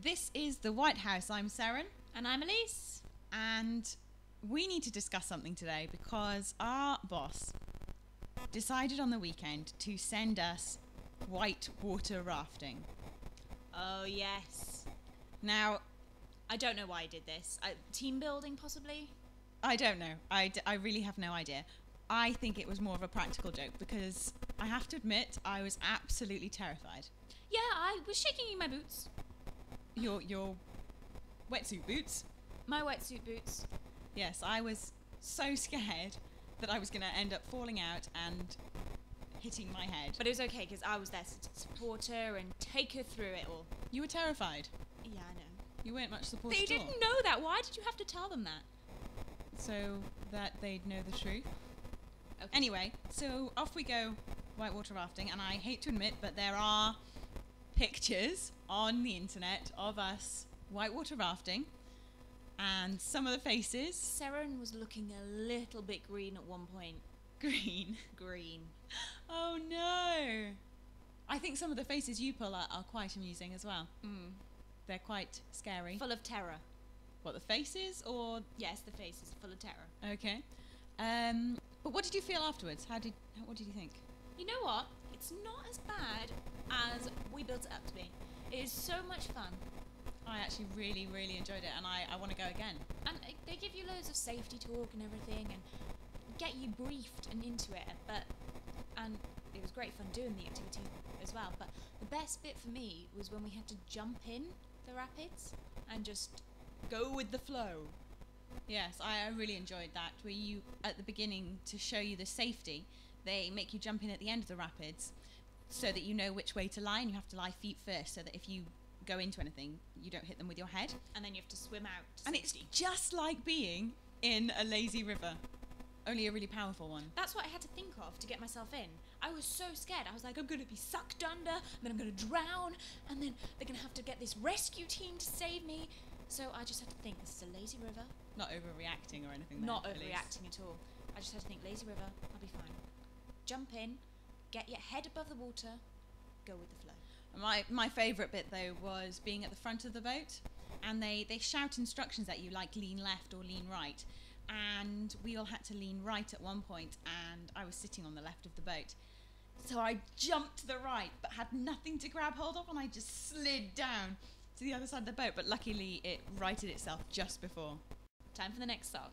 This is the White House. I'm Seren. And I'm Elise. And we need to discuss something today because our boss decided on the weekend to send us whitewater rafting. Oh, yes. Now, I don't know why I did this. Team building, possibly? I don't know. I really have no idea. I think it was more of a practical joke because I have to admit I was absolutely terrified. Yeah, I was shaking in my boots. Your wetsuit boots? My wetsuit boots. Yes, I was so scared that I was going to end up falling out and hitting my head. But it was okay because I was there to support her and take her through it all. You were terrified. Yeah, I know. You weren't much support They at all. didn't know that. Why did you have to tell them that? So that they'd know the truth. Okay. Anyway, so off we go whitewater rafting, and I hate to admit, but there are pictures on the internet of us whitewater rafting, and some of the faces. Seren was looking a little bit green at one point. Green. Green. Oh no! I think some of the faces you pull are quite amusing as well. They're quite scary. Full of terror. What, the faces or? Yes, the face is full of terror. Okay. But what did you feel afterwards? What did you think? You know what? It's not as bad as we built it up to be. It is so much fun. I actually really, really enjoyed it, and I want to go again. And they give you loads of safety talk and everything and get you briefed and into it. And it was great fun doing the activity as well. But the best bit for me was when we had to jump in the rapids and just go with the flow. Yes, I really enjoyed that, where you, at the beginning, to show you the safety, they make you jump in at the end of the rapids so that you know which way to lie, and you have to lie feet first so that if you go into anything, you don't hit them with your head. And then you have to swim out to And safety. it's just like being in a lazy river, only a really powerful one. That's what I had to think of to get myself in. I was so scared. I was like, I'm going to be sucked under, and then I'm going to drown, and then they're going to have to get this rescue team to save me. So I just had to think, this is a lazy river. Not overreacting or anything. Not there, at least. overreacting at all. I just had to think, lazy river, I'll be fine. Jump in, get your head above the water, go with the flow. My favourite bit, though, was being at the front of the boat, and they shout instructions at you, like lean left or lean right. And we all had to lean right at one point, and I was sitting on the left of the boat. So I jumped to the right, but had nothing to grab hold of, and I just slid down to the other side of the boat. But luckily, it righted itself just before. Time for the next song.